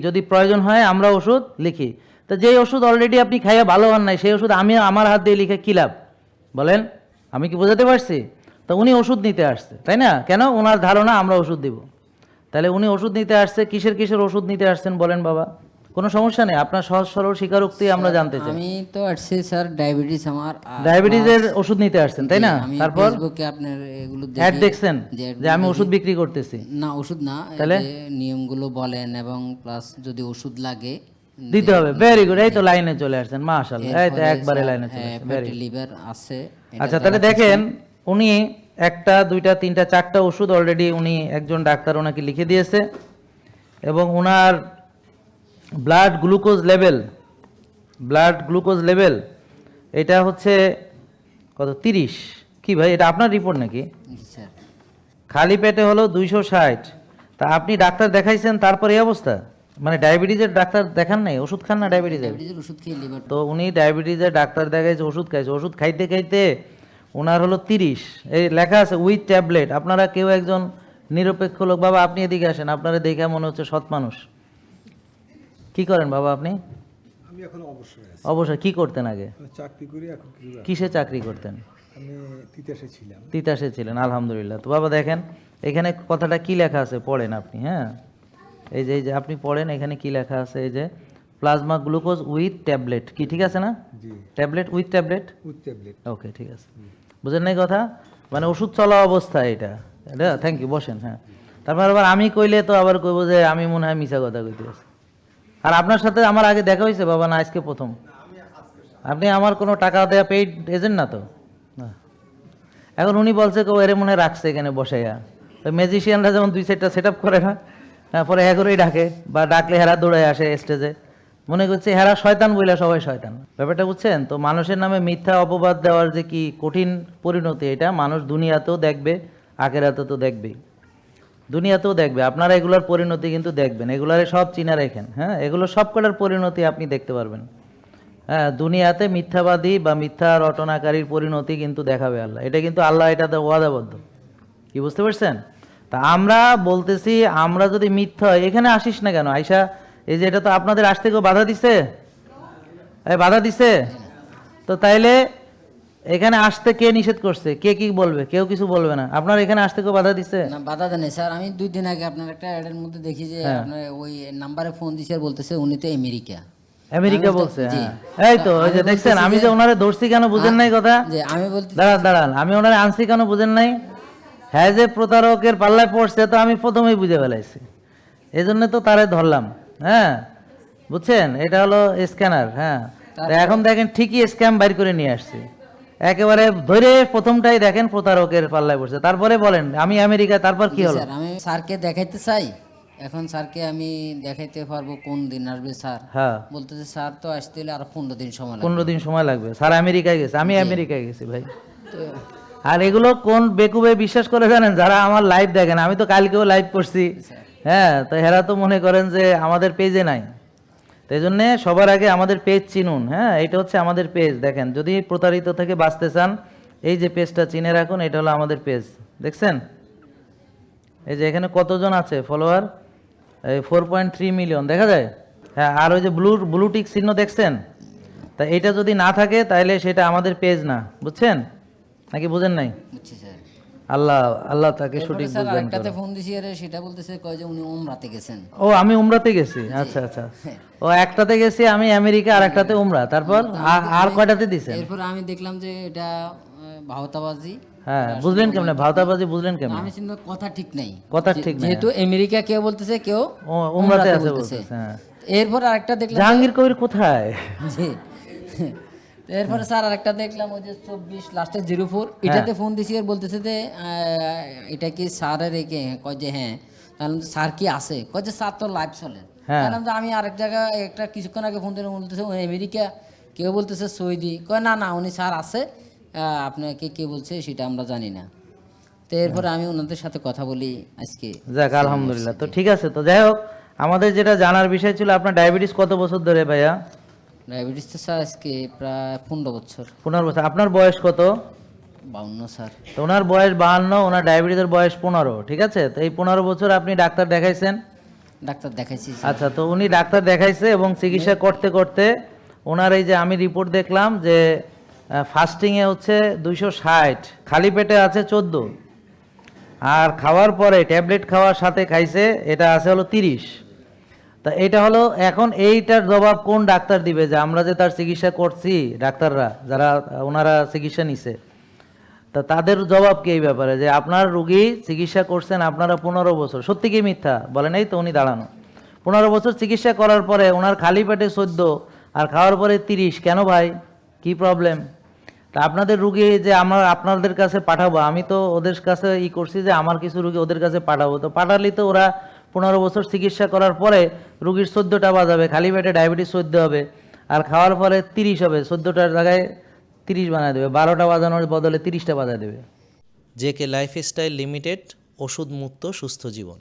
যদি প্রয়োজন হয় আমরা ওষুধ লিখি। তো যেই ওষুধ অলরেডি আপনি খাইয়া ভালো হন নাই সেই ওষুধ আমি আমার হাত দিয়ে লিখে কি লাভ বলেন? আমি কি বোঝাতে পারছি? তো উনি ওষুধ নিতে আসছে, তাই না? কেন? ওনার ধারণা আমরা ওষুধ দিব। তাহলে উনি ওষুধ নিতে আসছে, কিসের ওষুধ নিতে আসছেন বলেন বাবা? কোনো সমস্যা নেই, আপনার সহজ সরল স্বীকারোক্তি আমরা জানতে চাই। আমি তো আসছি স্যার ডায়াবেটিস আমার, ডায়াবেটিসের ওষুধ নিতে আসছেন, তাই না? আমি তারপর ফেসবুকে আপনার এগুলো অ্যাড দেখি দেখছেন যে আমি ওষুধ বিক্রি করতেছি। না ওষুধ না, তাহলে যে নিয়মগুলো বলেন এবং প্লাস যদি ওষুধ লাগে দিতে হবে। ভেরি গুড, এই তো লাইনে চলে আসছেন, মাশাআল্লাহ, এই তো একবারে লাইনে চলে আসছেন। ফ্যাটি লিভার আছে। আচ্ছা, তাহলে দেখেন উনি একটা দুইটা তিনটা চারটা ওষুধ অলরেডি উনি একজন ডাক্তার ওনাকে লিখে দিয়েছে এবং ওনার ব্লাড গ্লুকোজ লেভেল এটা হচ্ছে কত? 30। কি ভাই, এটা আপনার রিপোর্ট নাকি? স্যার খালি পেটে হলো 260। তা আপনি ডাক্তার দেখাইছেন তারপর এই অবস্থা? মানে ডায়াবেটিসের ডাক্তার দেখান নাই, ওষুধ খান না ডায়াবেটিসের? ওষুধ খেয়ে লিভার তো উনি ডায়াবেটিসের ডাক্তার দেখাইছে, ওষুধ খাইছে, ওষুধ খাইতে খাইতে ওনার হলো 30। এই লেখা আছে উইথ ট্যাবলেট। আপনারা কেউ একজন নিরপেক্ষ লোক, বাবা আপনি এদিকে আসেন, আপনারা দেখে মনে হচ্ছে সৎ মানুষ। কি করেন বাবা আপনি? আমি এখন অবসরে আছি। অবশ্যই। কি করতেন আগে? আমি চাকরি করি এখন কিছু কিসে চাকরি করতেন? আমি তিতাসে ছিলাম। তিতাসে ছিলেন, আলহামদুলিল্লাহ। তো বাবা দেখেন এখানে কথাটা কি লেখা আছে, পড়েন আপনি। হ্যাঁ, এই যে আপনি পড়েন, এখানে কি লেখা আছে, এই যে প্লাজমা গ্লুকোজ উইথ ট্যাবলেট। কি ঠিক আছে না? জি, tablet with tablet. With tablet. Okay, ঠিক আছে। বুঝেন নাই কথা? মানে ওষুধ চলা অবস্থা এটা। থ্যাংক ইউ, বসেন। হ্যাঁ, তারপর আবার আমি কইলে তো আবার কইব যে আমি মনে হয় মিছা কথা কইতে আছি। আর আপনার সাথে আমার আগে দেখা হয়েছে বাবা? না, আজকে প্রথম? আপনি আমার কোনো টাকা দেওয়া পেইড এজেন্ট না তো? না। এখন উনি বলছে কেউ এরে মনে হয় রাখছে এখানে বসাইয়া। তো ম্যাজিশিয়ানরা যেমন দুই সাইডটা সেট আপ করে না, তারপরে এগোরেই ডাকে, বা ডাকলে হেরা দৌড়ায় আসে স্টেজে, মনে করছে হেরা শয়তান বইলা সবাই শয়তান। ব্যাপারটা বুঝছেন তো? মানুষের নামে মিথ্যা অপবাদ দেওয়ার যে কি কঠিন পরিণতি, এটা মানুষ দুনিয়াতেও দেখবে, আখেরাতে তো দেখবেই। দুনিয়াতেও দেখবে। আপনারা এগুলোর পরিণতি কিন্তু দেখবেন, এগুলারে সব চিনা রেখেন। হ্যাঁ, এগুলো সব কটার পরিণতি আপনি দেখতে পারবেন। হ্যাঁ, দুনিয়াতে মিথ্যাবাদী বা মিথ্যা রটনাকারীর পরিণতি কিন্তু দেখাবে আল্লাহ। এটা কিন্তু আল্লাহ এটাতে ওয়াদাবদ্ধ। কি বুঝতে পারছেন? তা আমরা বলতেছি, আমরা যদি মিথ্যা হয়, এখানে আসিস না কেন আয়শা? এই যে এটা তো আপনাদের আসতে কেউ বাধা দিছে? বাধা দিছে? তো তাইলে এখানে আসতে কে নিষেধ করছে? কে কি বলবে? কেউ কিছু বলবে না। আপনার এখানে আসতে কেউ বাধা দিছে? না, বাধা দেন স্যার। আমি 2 দিন আগে আপনার একটা অ্যাডের মধ্যে দেখি যে আপনার ওই নাম্বারে ফোন দিছে আর বলতেছে উনি তো আমেরিকা বলছে। হ্যাঁ, এই তো ওই যে দেখছেন, আমি যে ওনারে ধরছি কেন বুঝেন নাই কথা? যে আমি বলতে দাঁড়ান, আমি ওনারে আনছি কেন বুঝেন নাই? হ্যাঁ, যে প্রতারকের পাল্লায় পড়ছে তো আমি প্রথমেই বুঝে ফেলাইছি, এই জন্য তো তারে ধরলাম। হ্যাঁ, বুঝছেন, এটা হলো স্ক্যানার। হ্যাঁ, তো এখন দেখেন ঠিকই স্ক্যাম বাইর করে নিয়ে আসছি, একেবারে ধরে প্রথমটাই দেখেন প্রতারকের পাল্লায় পড়ছে। তারপরে বলেন আমি আমেরিকা, তারপর কি হলো? স্যার আমি স্যারকে দেখাইতে চাই, এখন স্যারকে আমি দেখাইতে পারবো কোন দিন আসবে স্যার? হ্যাঁ, বলতেছে স্যার তো আসতে হলে আর 15 দিন সময় লাগবে। 15 দিন সময় লাগবে। স্যার আমেরিকায় গেছে, আমি আমেরিকায় গেছি ভাই। তো আর এগুলো কোন বেকুবে বিশ্বাস করে জানেন? যারা আমার লাইভ দেখেন, আমি তো কালকেও লাইভ করছি। হ্যাঁ, তো হেরা তো মনে করেন যে আমাদের পেজে নাই। তাই জন্যে সবার আগে আমাদের পেজ চিনুন। হ্যাঁ, এটা হচ্ছে আমাদের পেজ। দেখেন, যদি প্রতারিত থেকে বাঁচতে চান এই যে পেজটা চিনে রাখুন, এটা হলো আমাদের পেজ। দেখছেন এই যে এখানে কতজন আছে ফলোয়ার? এই 4.3 মিলিয়ন দেখা যায়। হ্যাঁ, আর ওই যে ব্লু টিক চিহ্ন দেখছেন? তা এটা যদি না থাকে তাহলে সেটা আমাদের পেজ না, বুঝছেন নাকি বুঝেন নাই? বুঝছি স্যার। আল্লাহ তাকে সঠিক স্যার বুঝবেন। আরেকটাতে ফোন দিছি, আরে সেটা বলতেছে কয় যে উনি উমরাতে গেছেন। ও, আমি উমরাতে গেছি। আচ্ছা আচ্ছা, ও একটাতে গেছি আমি আমেরিকা, আর একটাতে উমরা। তারপর আর কয়টাতে দিছেন? এরপর আমি দেখলাম যে এটা ভাওতাবাজি। হ্যাঁ, বুঝলেন কেমনে ভাওতাবাজি? বুঝলেন কেমনে? আমি চিন্তা কথা ঠিক নাই, কথা ঠিক নাই। যেহেতু আমেরিকা কেউ বলতেছে কেউ ও উমরাতে আছে বলতেছে। হ্যাঁ, এরপর আরেকটা দেখলাম জাহাঙ্গীর কবির কোথায়? জি। তো এরপরে স্যার আরেকটা দেখলাম ওই যে 24 লাস্টে 04, এটাতে ফোন দিছি আর বলতেছে যে এটা কি স্যারের একে? কয় যে হ্যাঁ। তাহলে স্যার কি আছে? কয় যে স্যার তো লাইভ চলে। বললাম যে আমি আরেক জায়গায় একটা কিছুক্ষণ আগে ফোন দিলাম, বলতেছে উনি আমেরিকা, কেউ বলতেছে সৌদি। কয় না না, উনি স্যার আছে, আপনাকে কে বলছে সেটা আমরা জানি না। তো এরপরে আমি ওনাদের সাথে কথা বলি আজকে। যাক, আলহামদুলিল্লাহ। তো ঠিক আছে। তো যাই হোক, আমাদের যেটা জানার বিষয় ছিল, আপনার ডায়াবেটিস কত বছর ধরে ভাইয়া? ডায়াবেটিস তো স্যার আজকে প্রায় 15 বছর। 15 বছর। আপনার বয়স কত? 52 স্যার। তো ওনার বয়স 52, ওনার ডায়াবেটিসের বয়স 15। ঠিক আছে, তো এই 15 বছর আপনি ডাক্তার দেখাইছেন, ডাক্তার দেখাইছি আচ্ছা, তো উনি ডাক্তার দেখাইছে এবং চিকিৎসা করতে করতে ওনার এই যে আমি রিপোর্ট দেখলাম যে ফাস্টিংয়ে হচ্ছে 260, খালি পেটে আছে 14, আর খাওয়ার পরে ট্যাবলেট খাওয়ার সাথে খাইছে এটা আছে হলো 30। তা এটা হলো এখন এইটার জবাব কোন ডাক্তার দিবে যে আমরা যে তার চিকিৎসা করছি, ডাক্তাররা যারা ওনারা চিকিৎসা নিছে, তা তাদের জবাব কি এই ব্যাপারে যে আপনার রুগী চিকিৎসা করছেন আপনারা 15 বছর, সত্যি কি মিথ্যা বলেন? এই তো উনি দাঁড়ানো, 15 বছর চিকিৎসা করার পরে ওনার খালি পেটে 14 আর খাওয়ার পরে 30, কেন ভাই, কি প্রবলেম? তা আপনাদের রুগী যে আমরা আপনাদের কাছে পাঠাবো, আমি তো ওদের কাছে করছি যে আমার কিছু রুগী ওদের কাছে পাঠাবো, তো পাঠালেই তো ওরা 15 বছর চিকিৎসা করার পরে রুগীর 14টা বাজাবে, খালি পেটে ডায়াবেটিস 14 হবে আর খাওয়ার পরে 30 হবে, 14টার জায়গায় 30 বানায় দেবে, 12টা বাজানোর বদলে 30টা বাজায় দেবে। জেকে লাইফস্টাইল লিমিটেড, ওষুধ মুক্ত সুস্থ জীবন।